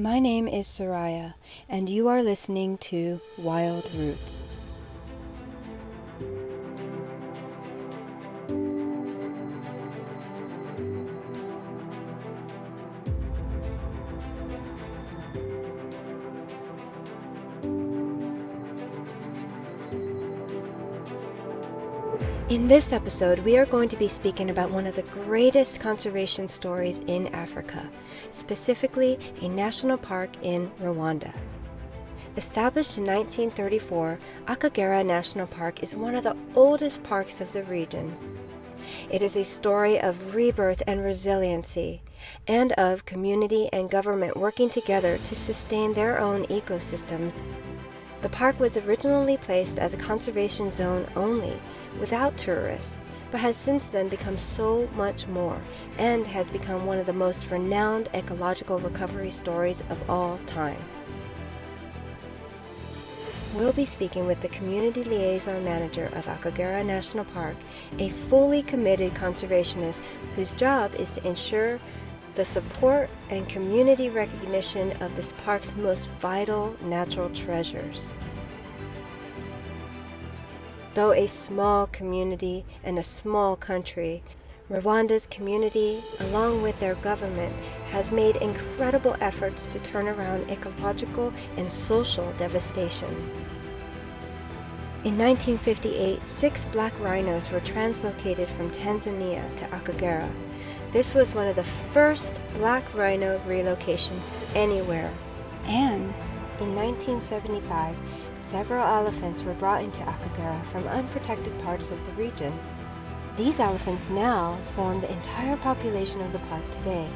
My name is Soraya, and you are listening to Wild Roots. In this episode, we are going to be speaking about one of the greatest conservation stories in Africa, specifically a national park in Rwanda. Established in 1934, Akagera National Park is one of the oldest parks of the region. It is a story of rebirth and resiliency, and of community and government working together to sustain their own ecosystem. The park was originally placed as a conservation zone only, without tourists, but has since then become so much more, and has become one of the most renowned ecological recovery stories of all time. We'll be speaking with the Community Liaison Manager of Akagera National Park, a fully committed conservationist whose job is to ensure the support and community recognition of this park's most vital natural treasures. Though a small community and a small country, Rwanda's community, along with their government, has made incredible efforts to turn around ecological and social devastation. In 1958, 6 black rhinos were translocated from Tanzania to Akagera. This was one of the first black rhino relocations anywhere. And in 1975, several elephants were brought into Akagera from unprotected parts of the region. These elephants now form the entire population of the park today.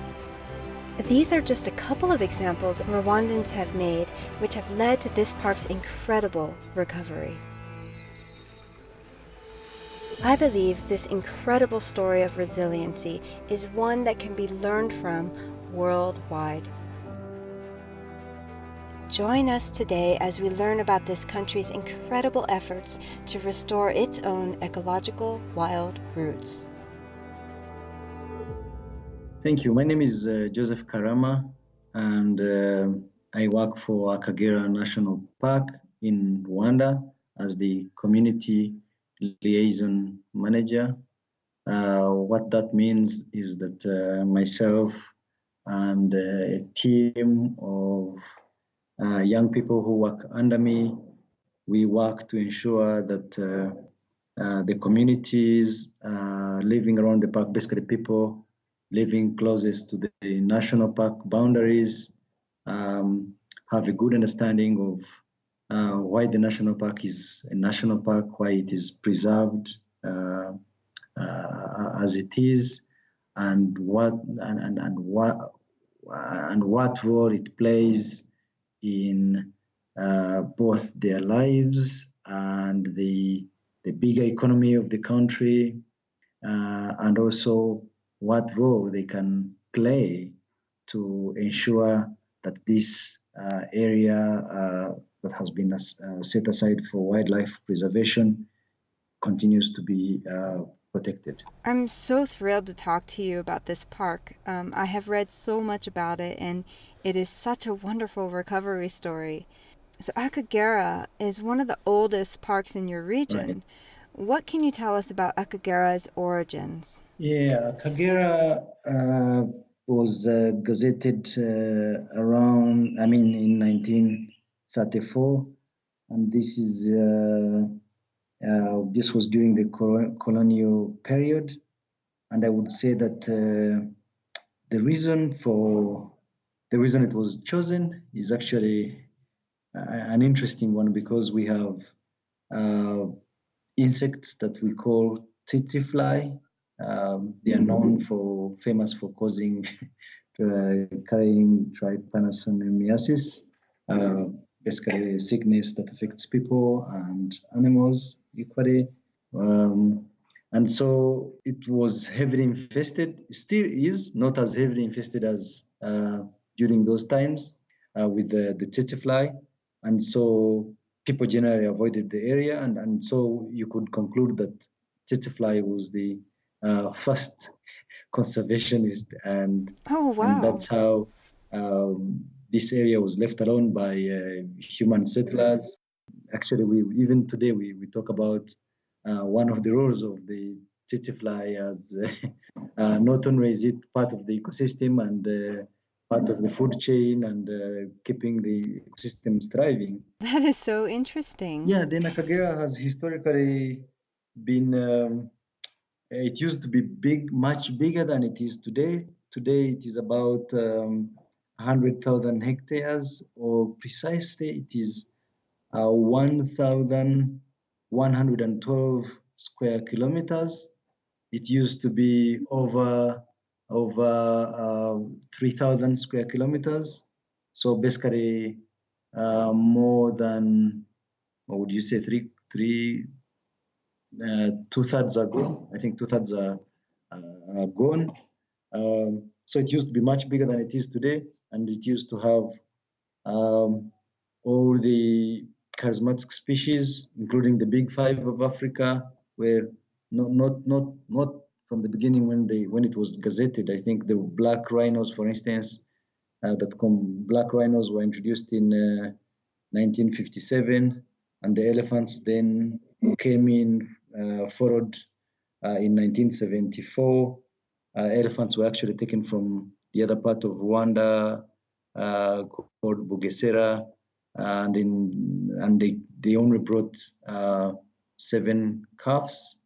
These are just a couple of examples Rwandans have made which have led to this park's incredible recovery. I believe this incredible story of resiliency is one that can be learned from worldwide. Join us today as we learn about this country's incredible efforts to restore its own ecological wild roots. Thank you. My name is Joseph Kurama, and I work for Akagera National Park in Rwanda as the Community Liaison Manager. What that means is that myself and a team of young people who work under me, we work to ensure that the communities living around the park, basically people living closest to the national park boundaries, have a good understanding of why the national park is a national park, why it is preserved as it is, and what role it plays in both their lives and the bigger economy of the country, and also what role they can play to ensure that this area that has been set aside for wildlife preservation continues to be protected. I'm so thrilled to talk to you about this park. I have read so much about it, and it is such a wonderful recovery story. So Akagera is one of the oldest parks in your region. Right. What can you tell us about Agaheras Origins? Yeah, Akagera was gazetted in 1934, and this was during the colonial period. And I would say that the reason it was chosen is actually an interesting one, because we have insects that we call tsetse fly. They are famous for causing carrying trypanosomiasis, basically a sickness that affects people and animals equally. And so it was heavily infested, still is not as heavily infested as during those times with the tsetse fly. And so people generally avoided the area. And so you could conclude that tsetse fly was the first conservationist, and Oh, wow. and that's how this area was left alone by human settlers. Actually, even today we talk about one of the roles of the tsetse fly as not only is it part of the ecosystem and part of the food chain and keeping the ecosystems thriving. That is so interesting. Yeah, then Akagera has historically been, it used to be big, much bigger than it is today. Today it is about 100,000 hectares, or precisely it is 1,112 square kilometers. It used to be over 3,000 square kilometers. So basically, more than, what would you say, two-thirds are gone. I think two-thirds are gone. So it used to be much bigger than it is today, and it used to have all the charismatic species, including the big five of Africa, were not from the beginning when it was gazetted. I think the black rhinos, for instance, black rhinos were introduced in 1957, and the elephants then came in, followed in 1974. Elephants were actually taken from the other part of Rwanda called Bugesera, and they only brought 7 calves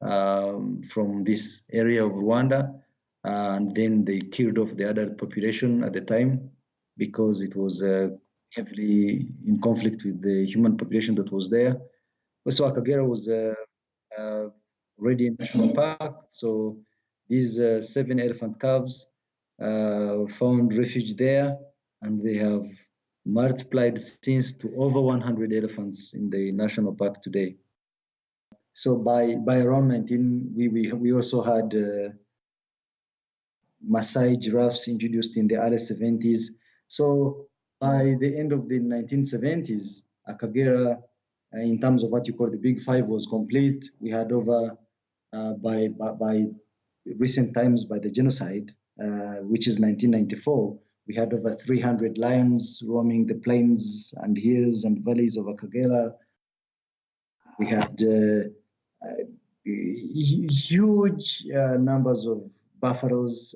from this area of Rwanda, and then they killed off the adult population at the time because it was heavily in conflict with the human population that was there. Also, Akagera was already a national park, so these 7 elephant calves found refuge there, and they have multiplied since to over 100 elephants in the national park today. So by around 19, we also had Maasai giraffes introduced in the early 70s. So by the end of the 1970s, Akagera, in terms of what you call the Big Five, was complete. We had over, by recent times, by the genocide, which is 1994, we had over 300 lions roaming the plains and hills and valleys of Akagera. We had huge numbers of buffaloes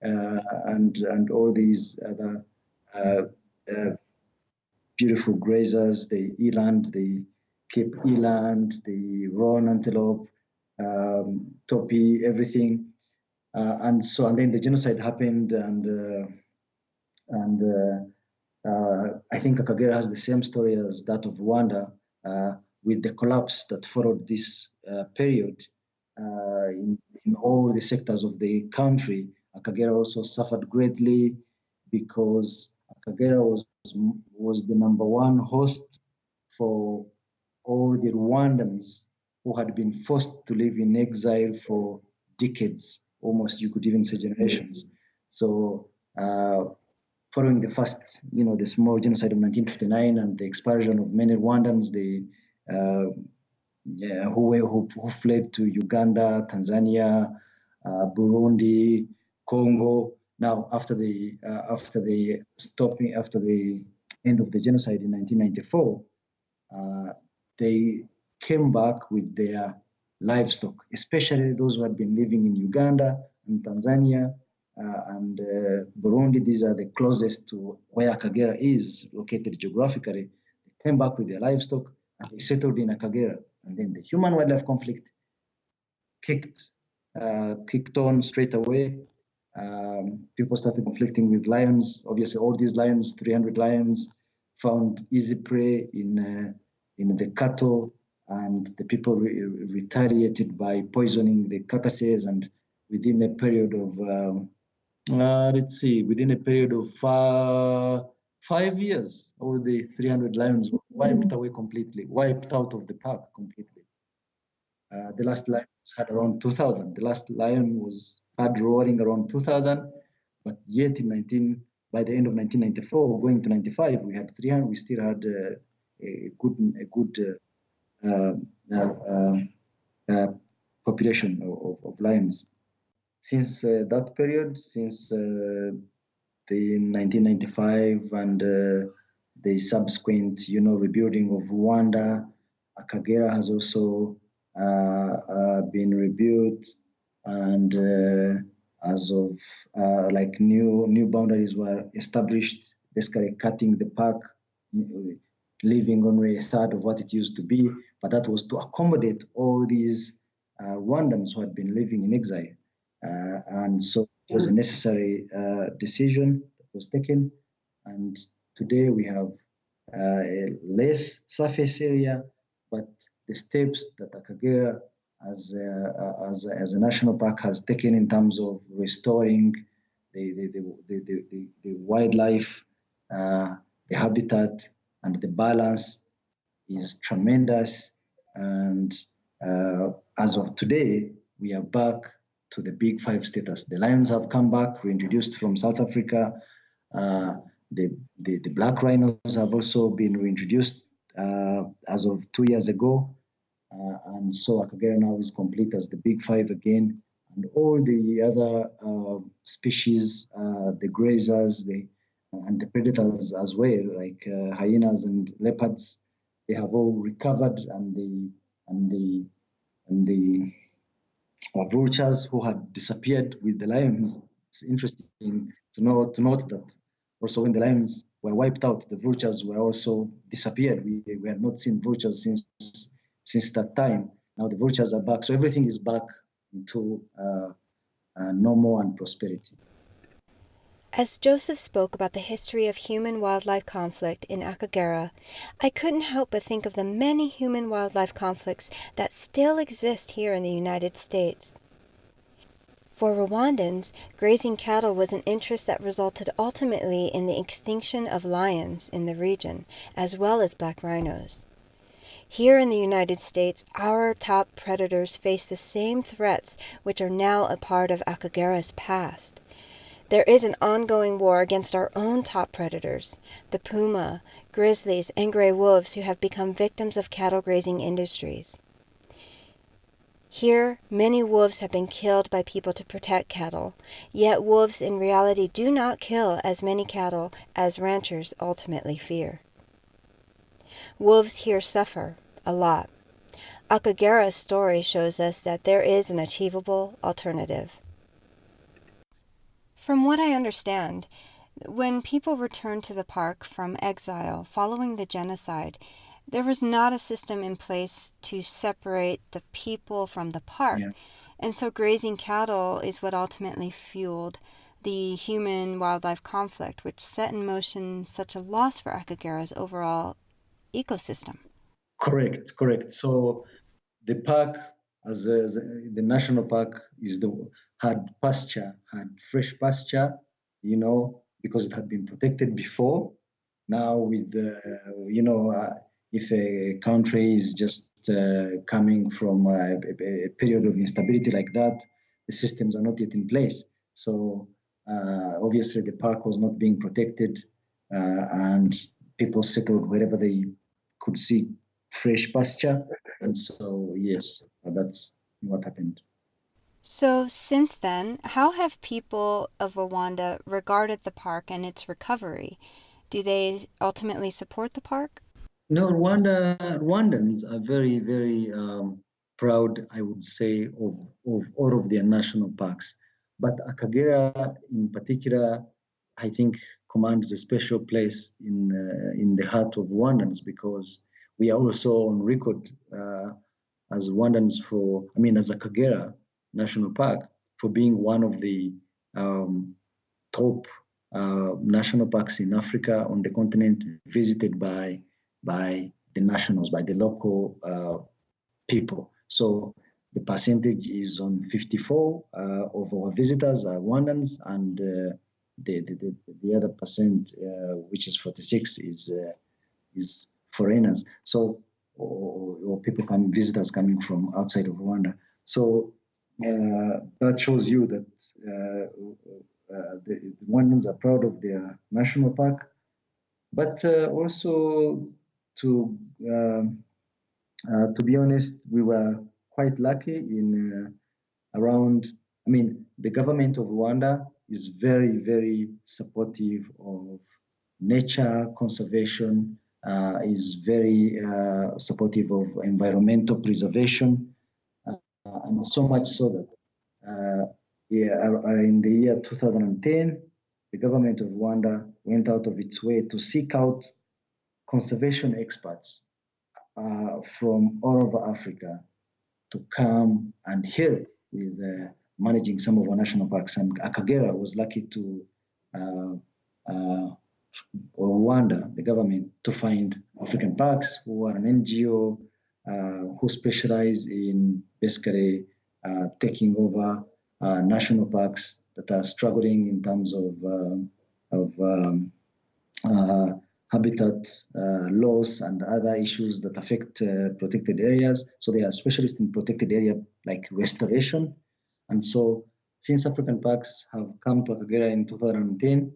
and all these other beautiful grazers, the eland, the Cape eland, the roan antelope, topi, everything. And then the genocide happened, and I think Akagera has the same story as that of Rwanda, with the collapse that followed this period in all the sectors of the country. Akagera also suffered greatly because Akagera was the #1 host for all the Rwandans who had been forced to live in exile for decades, almost you could even say generations. So following the first, the small genocide of 1959 and the expulsion of many Rwandans, who fled to Uganda, Tanzania, Burundi, Congo. Now, after the end of the genocide in 1994, they came back with their livestock, especially those who had been living in Uganda and Tanzania and Burundi. These are the closest to where Akagera is located geographically. They came back with their livestock and they settled in Akagera. And then the human-wildlife conflict kicked on straight away. People started conflicting with lions. Obviously, all these lions, 300 lions, found easy prey in the cattle, and the people retaliated by poisoning the carcasses. And within a period of within a period of 5 years, all the 300 lions were wiped away completely, wiped out of the park completely. The last lion had around 2,000. The last lion had rolling around 2,000, but yet by the end of 1994, going to 95, we had 300. We still had a good population of lions. Since that period, since the 1995 and the subsequent, rebuilding of Rwanda. Akagera has also been rebuilt, and as of like new boundaries were established, basically cutting the park, leaving only a third of what it used to be. But that was to accommodate all these Rwandans who had been living in exile. And so it was a necessary decision that was taken. And today we have a less surface area, but the steps that Akagera as a national park has taken in terms of restoring the wildlife, the habitat, and the balance is tremendous. And as of today, we are back to the big five status. The lions have come back, reintroduced from South Africa. Uh, the black rhinos have also been reintroduced as of 2 years ago. And so Akagera now is complete as the big five again. And all the other species, the grazers, and the predators as well, like hyenas and leopards, they have all recovered, and the vultures who had disappeared with the lions. It's interesting to note that also when the lions were wiped out, the vultures were also disappeared. We had not seen vultures since that time. Now the vultures are back, so everything is back into normal and prosperity. As Joseph spoke about the history of human-wildlife conflict in Akagera, I couldn't help but think of the many human-wildlife conflicts that still exist here in the United States. For Rwandans, grazing cattle was an interest that resulted ultimately in the extinction of lions in the region, as well as black rhinos. Here in the United States, our top predators face the same threats which are now a part of Akagera's past. There is an ongoing war against our own top predators, the puma, grizzlies, and gray wolves who have become victims of cattle grazing industries. Here, many wolves have been killed by people to protect cattle, yet wolves in reality do not kill as many cattle as ranchers ultimately fear. Wolves here suffer a lot. Akagera's story shows us that there is an achievable alternative. From what I understand, when people returned to the park from exile following the genocide, there was not a system in place to separate the people from the park. Yeah. And so grazing cattle is what ultimately fueled the human-wildlife conflict, which set in motion such a loss for Akagera's overall ecosystem. Correct. So the park, as the national park, had fresh pasture, because it had been protected before. Now, with if a country is just coming from a period of instability like that, the systems are not yet in place. So obviously, the park was not being protected, and people settled wherever they could see fresh pasture. And so, yes, that's what happened. So since then, how have people of Rwanda regarded the park and its recovery? Do they ultimately support the park? No, Rwandans are very, very proud, I would say, of all of their national parks. But Akagera, in particular, I think commands a special place in the heart of Rwandans, because we are also on record as Rwandans as Akagera National Park, for being one of the top national parks in Africa, on the continent, visited by the nationals, by the local people. So the percentage is on 54 of our visitors are Rwandans, and the other percent, which is 46, is foreigners. So or people visitors coming from outside of Rwanda. So that shows you that the Rwandans are proud of their national park, but also to to be honest, we were quite lucky in around. I mean, the government of Rwanda is very, very supportive of nature conservation, is very supportive of environmental preservation, and so much so that in the year 2010, the government of Rwanda went out of its way to seek out conservation experts from all over Africa to come and help with managing some of our national parks. And Akagera was lucky to, or Rwanda, the government, to find African Parks, who are an NGO who specialize in basically taking over national parks that are struggling in terms of habitat loss and other issues that affect protected areas. So they are specialists in protected area like restoration. And so since African parks have come to Akagera in 2010,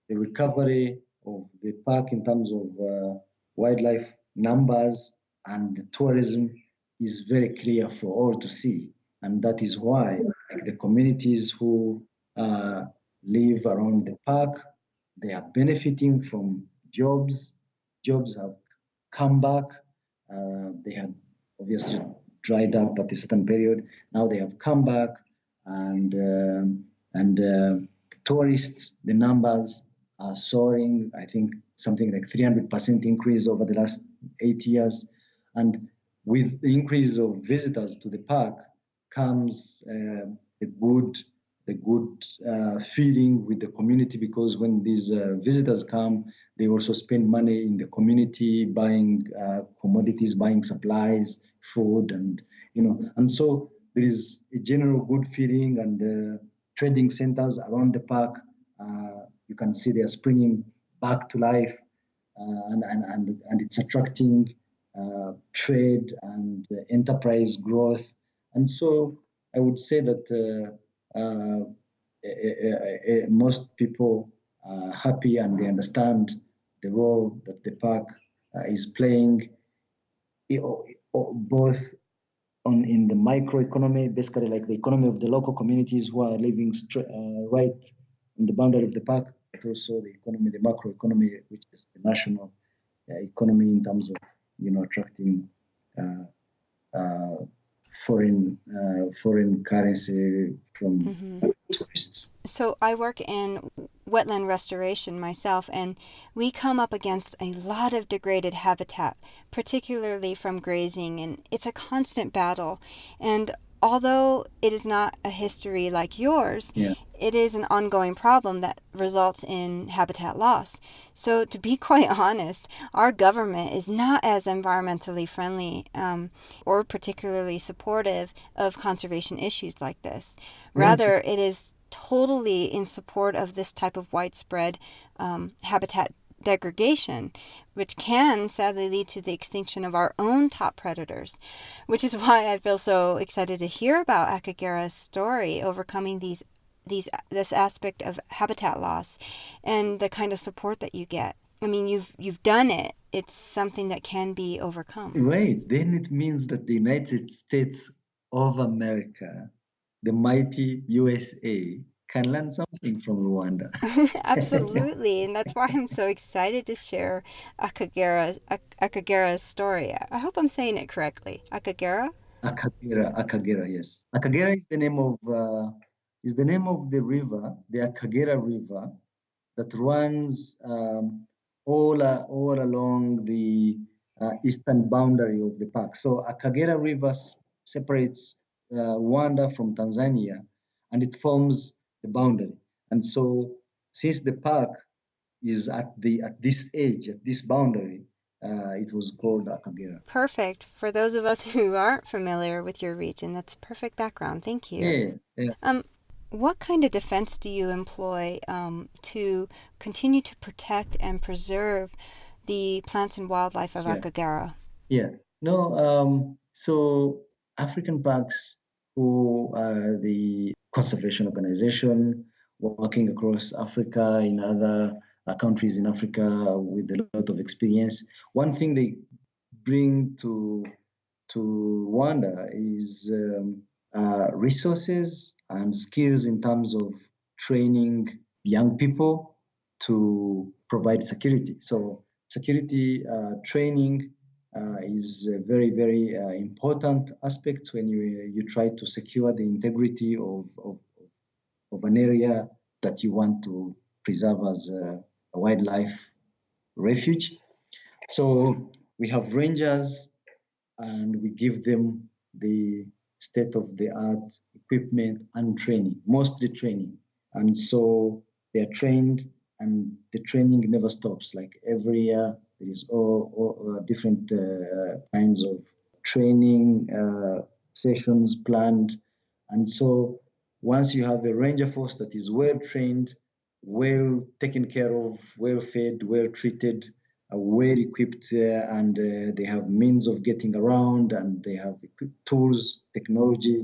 the recovery of the park in terms of wildlife numbers and tourism is very clear for all to see. And that is why like the communities who live around the park, they are benefiting from jobs. Jobs have come back. They had obviously dried up at a certain period. Now they have come back, and tourists, the numbers are soaring. I think something like 300% increase over the last 8 years. And with the increase of visitors to the park comes the good feeling with the community, because when these visitors come, they also spend money in the community, buying commodities, buying supplies, food, and so there is a general good feeling, and trading centers around the park, you can see they are springing back to life, and it's attracting trade and enterprise growth. And so I would say that most people are happy and they understand the role that the park is playing, both in the microeconomy, basically like the economy of the local communities who are living right on the boundary of the park, but also the economy, the macroeconomy, which is the national economy in terms of attracting foreign currency from tourists. So I work in wetland restoration myself, and we come up against a lot of degraded habitat, particularly from grazing, and it's a constant battle. And although it is not a history like yours, it is an ongoing problem that results in habitat loss. So to be quite honest, our government is not as environmentally friendly or particularly supportive of conservation issues like this. Rather, it is totally in support of this type of widespread habitat degradation, which can sadly lead to the extinction of our own top predators, which is why I feel so excited to hear about Akagera's story overcoming this aspect of habitat loss and the kind of support that you get. I mean, you've done it. It's something that can be overcome. Right. Then it means that the United States of America, the mighty USA, can learn something from Rwanda. Absolutely, and that's why I'm so excited to share Akagera's story. I hope I'm saying it correctly. Akagera? Akagera, yes. Akagera is the name of the river, the Akagera River, that runs all along the eastern boundary of the park. So Akagera River separates Rwanda from Tanzania, and it forms the boundary. And so, since the park is at this edge, at this boundary, it was called Akagera. Perfect. For those of us who aren't familiar with your region, that's perfect background. Thank you. Yeah. What kind of defense do you employ to continue to protect and preserve the plants and wildlife of Akagera? Yeah. No, so African Parks, who are the conservation organization working across Africa in other countries in Africa with a lot of experience, one thing they bring to Rwanda is resources and skills in terms of training young people to provide security. So security training is a very, very important aspect when you try to secure the integrity of an area that you want to preserve as a wildlife refuge. So we have rangers and we give them the state-of-the-art equipment and training, mostly training. And so they're trained and the training never stops. Like every year, there is all different kinds of training sessions planned. And so once you have a ranger force that is well trained, well taken care of, well fed, well treated, well equipped, and they have means of getting around, and they have tools, technology,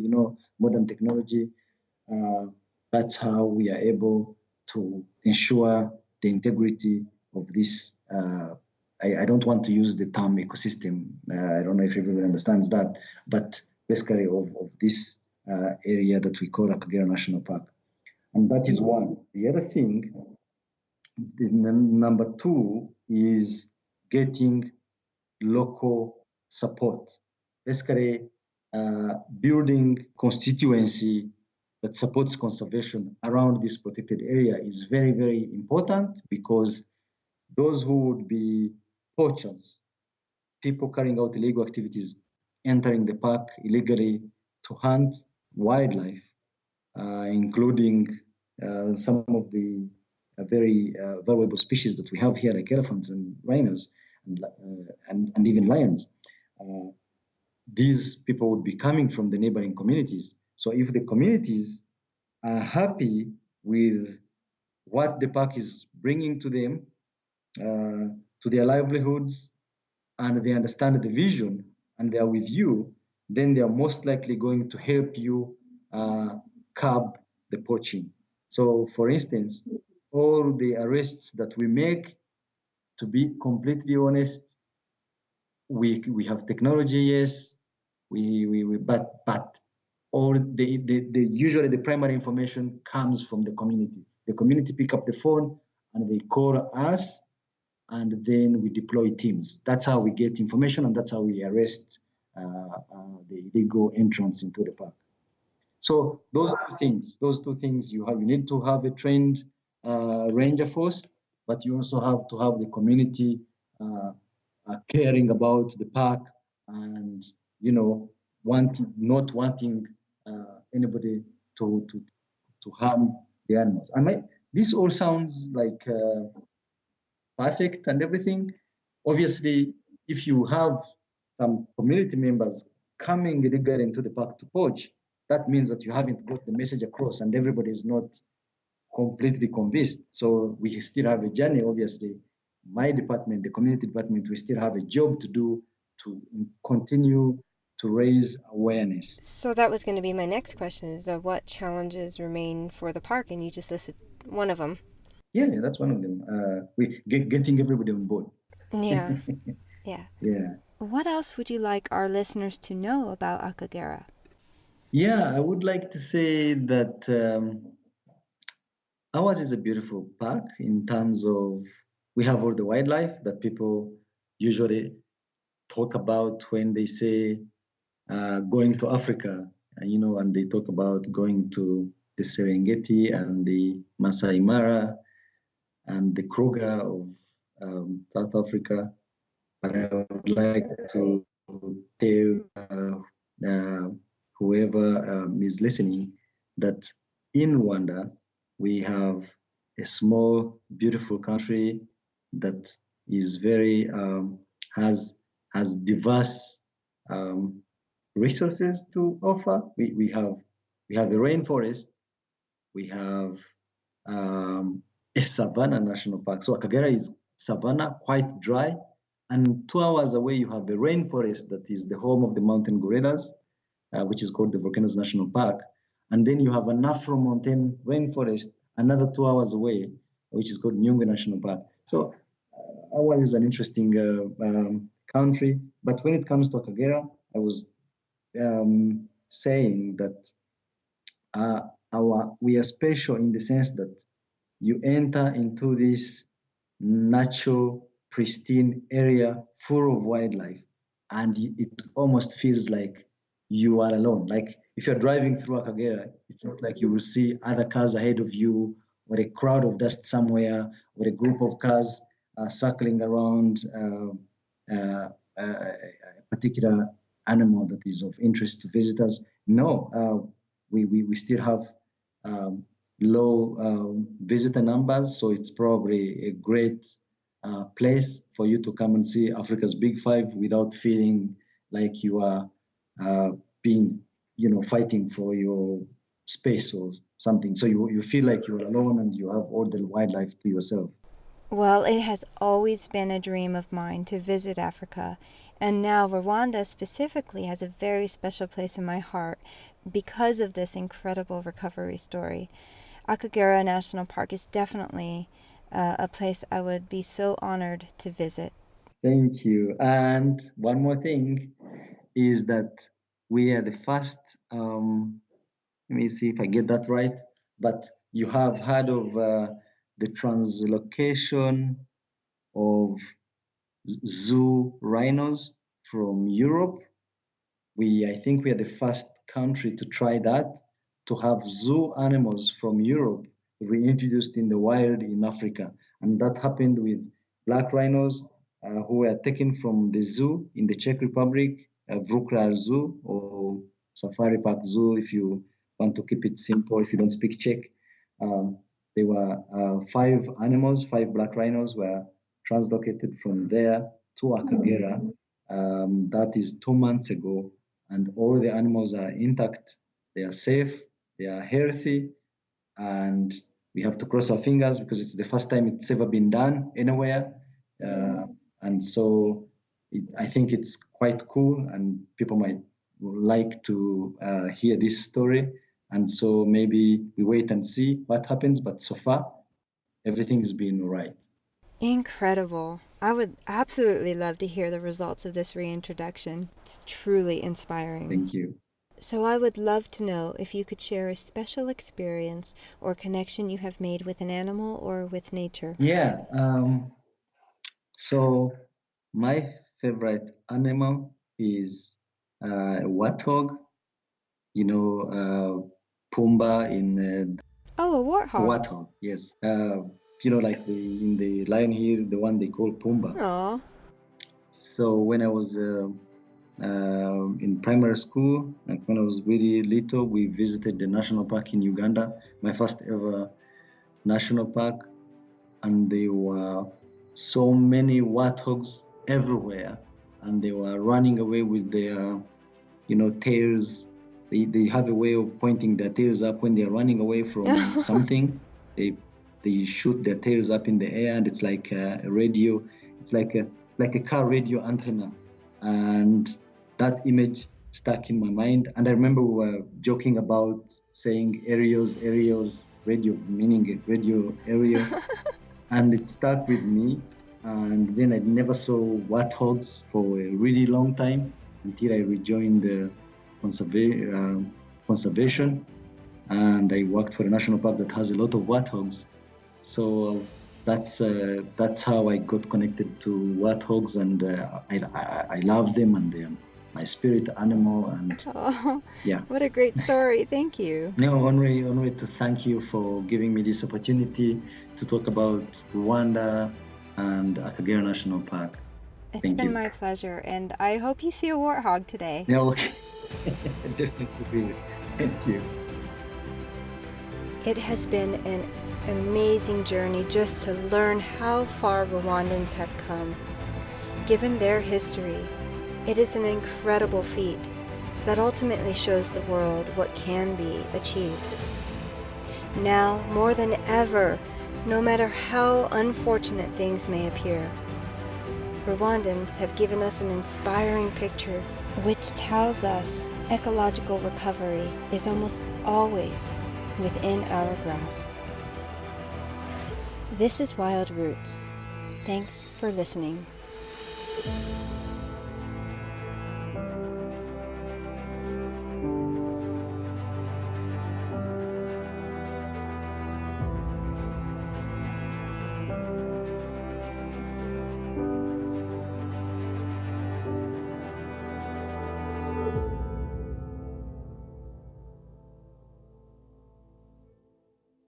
modern technology. That's how we are able to ensure the integrity of this. I don't want to use the term ecosystem. I don't know if everyone understands that, but basically of this area that we call Akagera National Park. And that is one. The other thing, number two, is getting local support. Basically, building constituency that supports conservation around this protected area is very, very important, because those who would be poachers, people carrying out illegal activities, entering the park illegally to hunt wildlife, including some of the very valuable species that we have here, like elephants and rhinos and even lions. These people would be coming from the neighboring communities. So if the communities are happy with what the park is bringing to them, to their livelihoods, and they understand the vision and they are with you, then they are most likely going to help you curb the poaching. So, for instance, all the arrests that we make, to be completely honest, we have technology, yes, but all the usually the primary information comes from the community. The community pick up the phone and they call us, and then we deploy teams. That's how we get information, and that's how we arrest the illegal entrance into the park. So those two things you need to have a trained ranger force, but you also have to have the community caring about the park, and not wanting anybody to harm the animals. This all sounds like perfect and everything. Obviously, if you have some community members coming illegally into the park to poach, that means that you haven't got the message across, and everybody is not completely convinced. So we still have a journey, obviously. My department, the community department, we still have a job to do to continue to raise awareness. So that was going to be my next question, is what challenges remain for the park, and you just listed one of them. Yeah, that's one of them. Getting everybody on board. Yeah, yeah. Yeah. What else would you like our listeners to know about Akagera? Yeah, I would like to say that ours is a beautiful park in terms of we have all the wildlife that people usually talk about when they say going to Africa, and they talk about going to the Serengeti and the Masai Mara and the Kruger of South Africa. But I would like to tell whoever is listening that in Rwanda, we have a small, beautiful country that is very has diverse resources to offer. We have a rainforest, we have a savanna national park. So Akagera is savanna, quite dry, and 2 hours away you have the rainforest that is the home of the mountain gorillas, which is called the Volcanoes National Park. And then you have an Afro-mountain rainforest another 2 hours away, which is called Nyungwe National Park. So ours is an interesting country. But when it comes to Akagera, I was saying that we are special in the sense that you enter into this natural, pristine area full of wildlife, and it almost feels like you are alone. Like if you're driving through Akagera, it's not like you will see other cars ahead of you, or a crowd of dust somewhere, or a group of cars circling around a particular animal that is of interest to visitors. No, we still have um, low visitor numbers, so it's probably a great place for you to come and see Africa's Big Five without feeling like you are being, fighting for your space or something. So you feel like you're alone and you have all the wildlife to yourself. Well, it has always been a dream of mine to visit Africa, and now Rwanda specifically has a very special place in my heart because of this incredible recovery story. Akagera National Park is definitely a place I would be so honored to visit. Thank you. And one more thing is that we are the first, let me see if I get that right, but you have heard of the translocation of zoo rhinos from Europe. I think we are the first country to try that, to have zoo animals from Europe reintroduced in the wild in Africa. And that happened with black rhinos who were taken from the zoo in the Czech Republic, Wroclaw Zoo or Safari Park Zoo, if you want to keep it simple, if you don't speak Czech. Um, there were five black rhinos were translocated from there to Akagera. That is 2 months ago, and all the animals are intact, they are safe, they are healthy, and we have to cross our fingers because it's the first time it's ever been done anywhere. And so I think it's quite cool, and people might like to hear this story. And so maybe we wait and see what happens, but so far, everything's been all right. Incredible. I would absolutely love to hear the results of this reintroduction. It's truly inspiring. Thank you. So I would love to know if you could share a special experience or connection you have made with an animal or with nature. Yeah. So my favorite animal is a warthog. Pumbaa in Oh, a warthog. warthog. Yes. Like in the Lion here, the one they call Pumbaa. Aw. So when I was in primary school, like when I was really little, we visited the national park in Uganda, my first ever national park, and there were so many warthogs everywhere, and they were running away with their, tails. They have a way of pointing their tails up when they're running away from something. They shoot their tails up in the air, and it's like a radio. It's like a car radio antenna, and that image stuck in my mind. And I remember we were joking about saying aerials, radio, meaning radio area, and it stuck with me. And then I never saw warthogs for a really long time until I rejoined conservation, and I worked for a national park that has a lot of warthogs. So that's how I got connected to warthogs, and I love them, and they're my spirit animal. And Oh, yeah, what a great story. Thank you. No, only to thank you for giving me this opportunity to talk about Rwanda and Akagera National Park. It's been my pleasure, and I hope you see a warthog today. Yeah, okay. Definitely. Thank you. It has been an amazing journey just to learn how far Rwandans have come. Given their history, it is an incredible feat that ultimately shows the world what can be achieved. Now, more than ever, no matter how unfortunate things may appear, Rwandans have given us an inspiring picture which tells us ecological recovery is almost always within our grasp. This is Wild Roots. Thanks for listening.